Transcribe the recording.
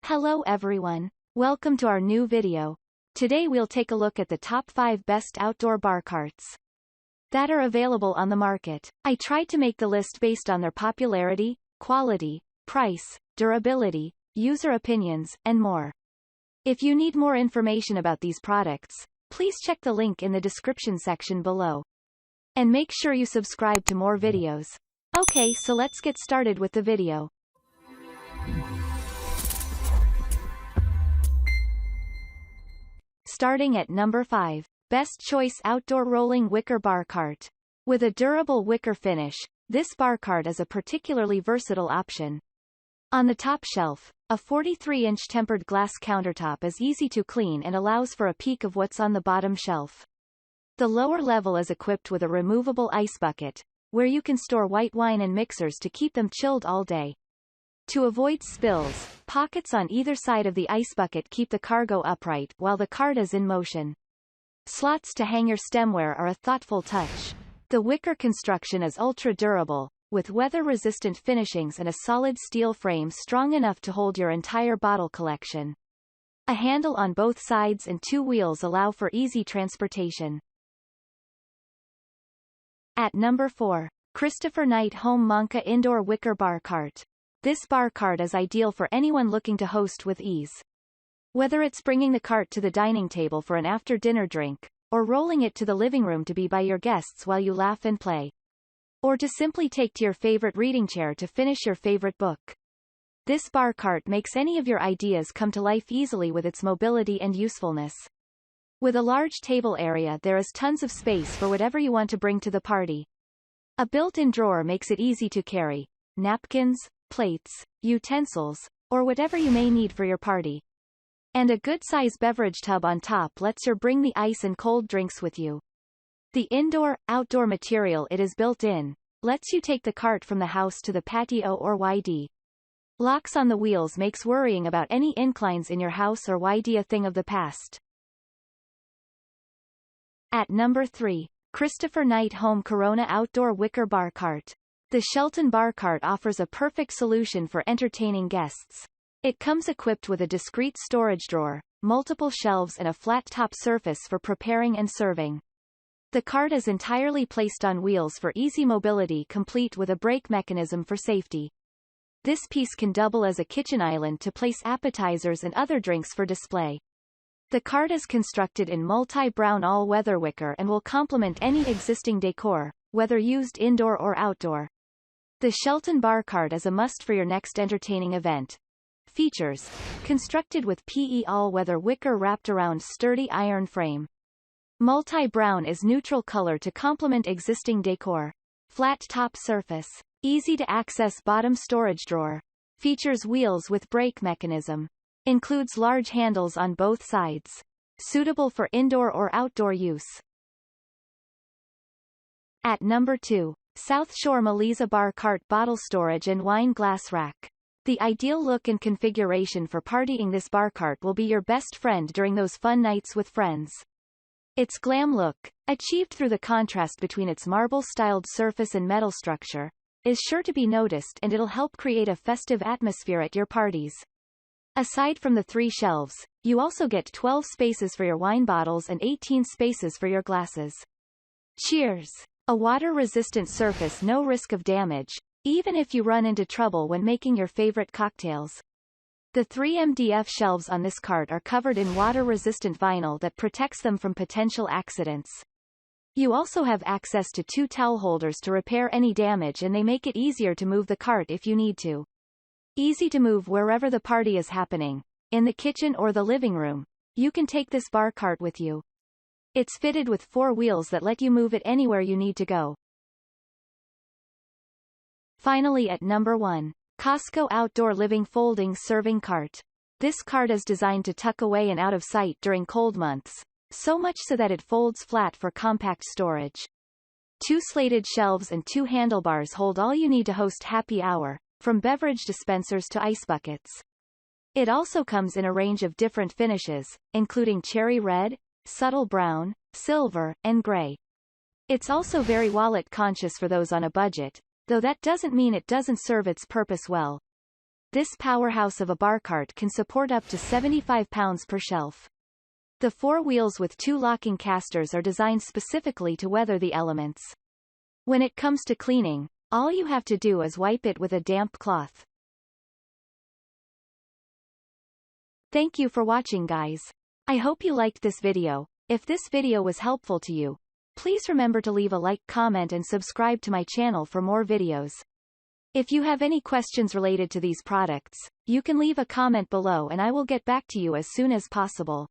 Hello everyone. Welcome to our new video. Today we'll take a look at the top 5 best outdoor bar carts that are available on the market. I tried to make the list based on their popularity, quality, price, durability, user opinions, and more. If you need more information about these products, please check the link in the description section below. And make sure you subscribe to more videos. Okay, so let's get started with the video. Starting at number 5. Best Choice Outdoor Rolling Wicker Bar Cart. With a durable wicker finish, this bar cart is a particularly versatile option. On the top shelf, a 43-inch tempered glass countertop is easy to clean and allows for a peek of what's on the bottom shelf. The lower level is equipped with a removable ice bucket, where you can store white wine and mixers to keep them chilled all day. To avoid spills, pockets on either side of the ice bucket keep the cargo upright while the cart is in motion. Slots to hang your stemware are a thoughtful touch. The wicker construction is ultra-durable, with weather-resistant finishings and a solid steel frame strong enough to hold your entire bottle collection. A handle on both sides and 2 wheels allow for easy transportation. At number 4. Christopher Knight Home Manca Indoor Wicker Bar Cart. This bar cart is ideal for anyone looking to host with ease. Whether it's bringing the cart to the dining table for an after-dinner drink, or rolling it to the living room to be by your guests while you laugh and play, or to simply take to your favorite reading chair to finish your favorite book, this bar cart makes any of your ideas come to life easily with its mobility and usefulness. With a large table area, there is tons of space for whatever you want to bring to the party. A built-in drawer makes it easy to carry napkins, plates, utensils, or whatever you may need for your party. And a good-size beverage tub on top lets you bring the ice and cold drinks with you. The indoor-outdoor material it is built in lets you take the cart from the house to the patio or YD. Locks on the wheels makes worrying about any inclines in your house or YD a thing of the past. At number 3. Christopher Knight Home Corona Outdoor Wicker Bar Cart. The Shelton Bar Cart offers a perfect solution for entertaining guests. It comes equipped with a discreet storage drawer, multiple shelves and a flat-top surface for preparing and serving. The cart is entirely placed on wheels for easy mobility, complete with a brake mechanism for safety. This piece can double as a kitchen island to place appetizers and other drinks for display. The cart is constructed in multi-brown all-weather wicker and will complement any existing decor, whether used indoor or outdoor. The Shelton Bar Cart is a must for your next entertaining event. Features: constructed with PE all-weather wicker wrapped around sturdy iron frame. Multi-brown is neutral color to complement existing decor. Flat top surface. Easy to access bottom storage drawer. Features wheels with brake mechanism. Includes large handles on both sides. Suitable for indoor or outdoor use. At number 2. South Shore Maliza Bar Cart Bottle Storage and Wine Glass Rack. The ideal look and configuration for partying, this bar cart will be your best friend during those fun nights with friends. Its glam look, achieved through the contrast between its marble-styled surface and metal structure, is sure to be noticed, and it'll help create a festive atmosphere at your parties. Aside from the 3 shelves, you also get 12 spaces for your wine bottles and 18 spaces for your glasses. Cheers! A water-resistant surface, no risk of damage, even if you run into trouble when making your favorite cocktails. The 3 MDF shelves on this cart are covered in water-resistant vinyl that protects them from potential accidents. You also have access to 2 towel holders to repair any damage, and they make it easier to move the cart if you need to. Easy to move wherever the party is happening, in the kitchen or the living room. You can take this bar cart with you. It's fitted with 4 wheels that let you move it anywhere you need to go. Finally, at number 1. Costco Outdoor Living Folding Serving Cart. This cart is designed to tuck away and out of sight during cold months, so much so that it folds flat for compact storage. 2 slated shelves and 2 handlebars hold all you need to host happy hour, from beverage dispensers to ice buckets. It also comes in a range of different finishes, including cherry red, subtle brown, silver, and gray. It's also very wallet conscious for those on a budget, though that doesn't mean it doesn't serve its purpose well. This powerhouse of a bar cart can support up to 75 pounds per shelf. The 4 wheels with 2 locking casters are designed specifically to weather the elements. When it comes to cleaning, all you have to do is wipe it with a damp cloth. Thank you for watching, guys. I hope you liked this video. If this video was helpful to you, please remember to leave a like, comment and subscribe to my channel for more videos. If you have any questions related to these products, you can leave a comment below and I will get back to you as soon as possible.